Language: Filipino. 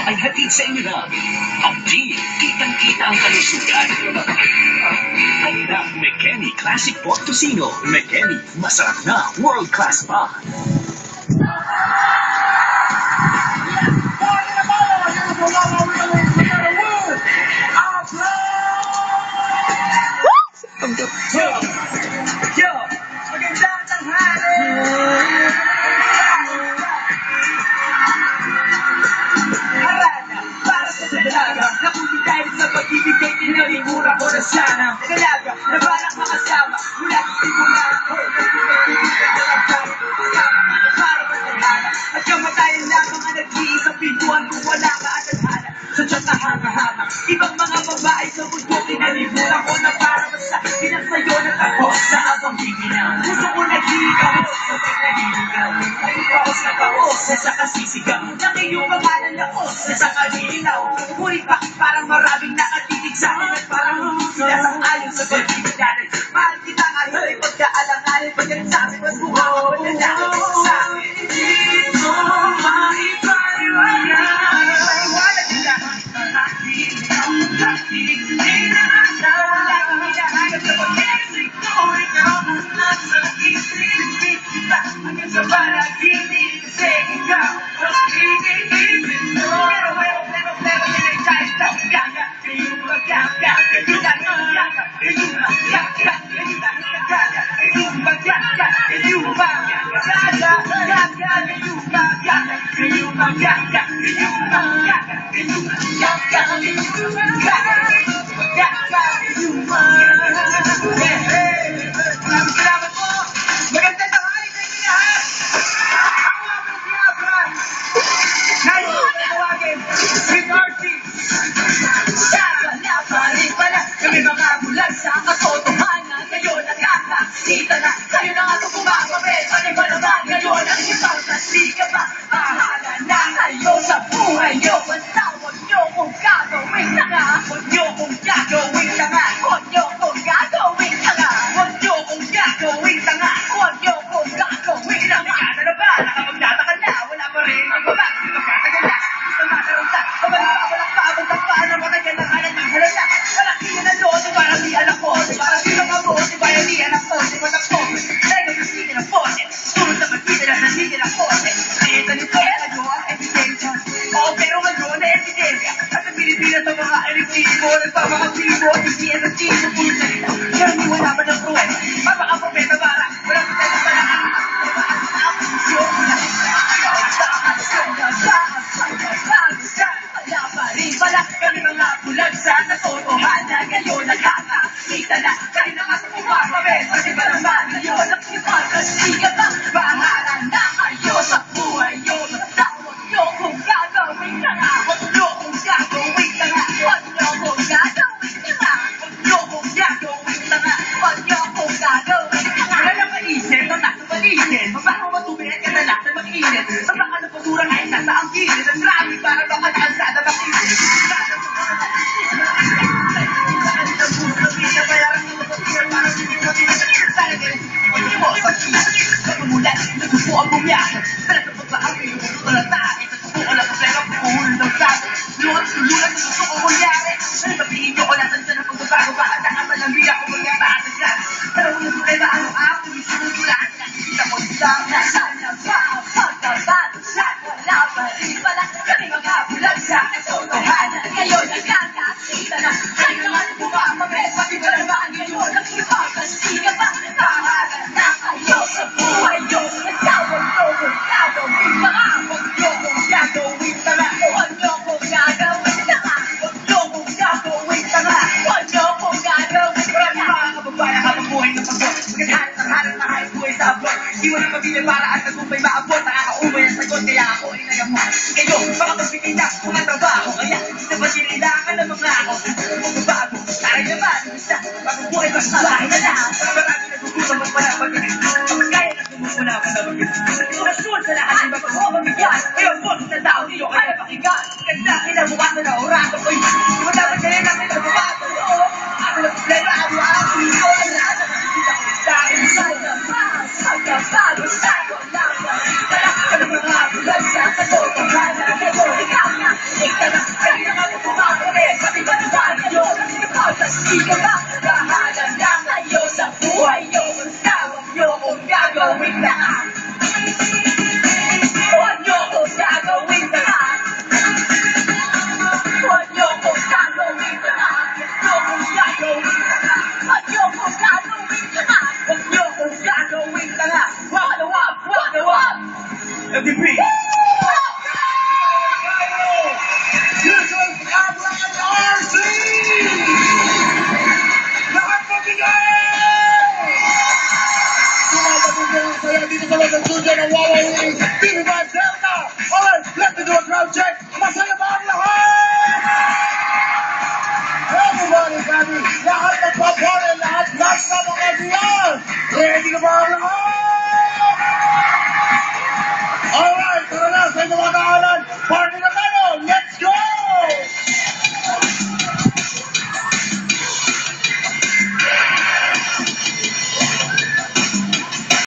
ay hatid sa inyo ng Hapdi, kitang-kita ang kalusugan. Ay na, McKenny Classic Pork Tocino. McKenny, masarap na, world-class pa. Magandang tanghali! Harana, para sa dalaga, nakuti tayo sa pag-ibig kay tinamimura ko na sana. Dalaga, na parang makasama, mula sa simula ko. Para matahana, at kamatayan lamang ang nag-iisang pintuan kung wala ka at adhana. Sa Diyos na hanga-hanga, ibang mga babae sa mundo tinalibura ko na para basta pinasayo na tapos sa abang bibina. Gusto ko naghihikaw, sabay naliligaw. Ay baos na baos, sa kasisigaw. Nang iyong pangalan na os, sa kalilinaw. Ngunit ba, parang maraming nakatitig sa akin at parang hindi sila sang-ayon sa pag-ibig natin. Mahal kita nga rin ay pagkaalanganin, pagkat sabi mas mukha ka ba na nakakit sa akin. Hindi mo maipaliwanag. Maiwanag nila ang aking pagkakilig. Hindi na wala kang hinahanap sa pag-ibig ko. Ikaw ang nasa isip kita. Hanggang sa panaginip kasi ikaw ang iniibig mo. Pero pinagkait na kaya kayong magkaka. Kayo na nagkaka. Kayo na kaka. Kayo na nagkaka. Kayong magkaka. Kayo magkaka. Kayo magkaka. Kayo magkaka. Kayo magkaka. Kayo magkaka. Kayo magkaka. Maraming salamat po. Magandang tanghali sa inyo lahat. Ako nga po si Abram. Nais ko na tawagin Sweet RC. Wala pa rin pala kami mga bulag sa katotohanan. Kayo nakakakita na. Kayo na nga itong kumapapit. Ano ba naman ngayon ang ipagkasi ka ba? Bahala na kayo sa buhay nyo. Basta huwag nyo kung gagawin na nga. Huwag nyo kung gagawin na nga. Huwag nyo kung gagawin na nga. Huwag nyo kung gagawin na nga. Huwag nyo kung gagawin na nga. Ano na ba? Nakapagtataka na. Wala pa rin ang babae. Magkatagal na. Gusto matarunta. Walang paabot na matagal na kanan ng halala. Malaki yan ang loob. Parang di anak ko. Parang di lang ako. Parang di anak ko. Di banak ko. Dahil nagsisigil ang pose. Sunod na magpita na nasigil ang pose. Kaya tanong ko kayo ang evidensya. Oo, pero ngayon na evidensya. At ang Pilipinas sa mga alipino. Nagpapakapino. Hindi ang nagsisigil ang pulsa nila. Pero hindi wala ba ng pruwes? Mapakapropeta bara. Walang kita na pala ang wala pa rin pala kami mga bulag sa katotohanan. Ngayon nakakakita na. Kahit na nga sa pumapabit. Kasi ba naman ngayon ang ipagkasiga ba? Bahala na kayo sa buhay nyo. Basta huwag nyo kung gagawin na nga. Huwag nyo kung gagawin na nga. Huwag nyo kung gagawin na nga. Huwag nyo kung gagawin na nga. Huwag nyo kung gagawin na nga. Wala lang maisip ang nasa paligid. Mabaho matubig at kadalasan mag-init. Sa baka ng pagdura kahit nasa ang gilid. Ang grabe para baka naansada makinig. Pagmulan, nagpupo ang bumiyahe. Pero sa pagbaang kayo, tutalata. Ito ko lang ang pera, puhul ng sabi. Luhat, gusto ko kunyari. Pero sabihin nyo ko nasan siya ng pagbabago. Baka nakasal ang biyak ko magkataas ang yan. Pero kung yung tulay ba ano ako, isinutulaan. Nakikita ko isang nasana pa. Pagkabago siya, wala pa rin pala. Kami mga bulag sa katotohanan. Ngayon nagkakakita na. Kayo naman bumamabit. Pati ba naman ngayon ang ipagkasiga ba? Bahala na kayo sa buhay nyo. Nagtawag nyo kung gagawin na nga. Huwag nyo kung gagawin na nga. Huwag nyo kung gagawin na nga. Huwag nyo kung gagawin na nga. Huwag nyo kung gagawin na nga. Mga kababayan habang buhay ng pagod. Magandang tanghali na kahit buhay sa abroad. Di mo na pamilya para at nagkumpay maabot. Nakakaumay ang sagot kaya ako inayang mo. Kayo, mga pagbigay na mga trabaho. Kaya hindi na ba kailangan ng mga ako. Magbabago, taray naman. Basta, bagong buhay mas malahay na lang. Marami nagugulang magpalapagin. Kapag kaya na tumumula ka na magin. Sitwasyon sa lahat ng mapagpapamigyan. Ngayon po, sa tao niyo kaya pakinggan. Ganda, kinabukasan na oraso ko'y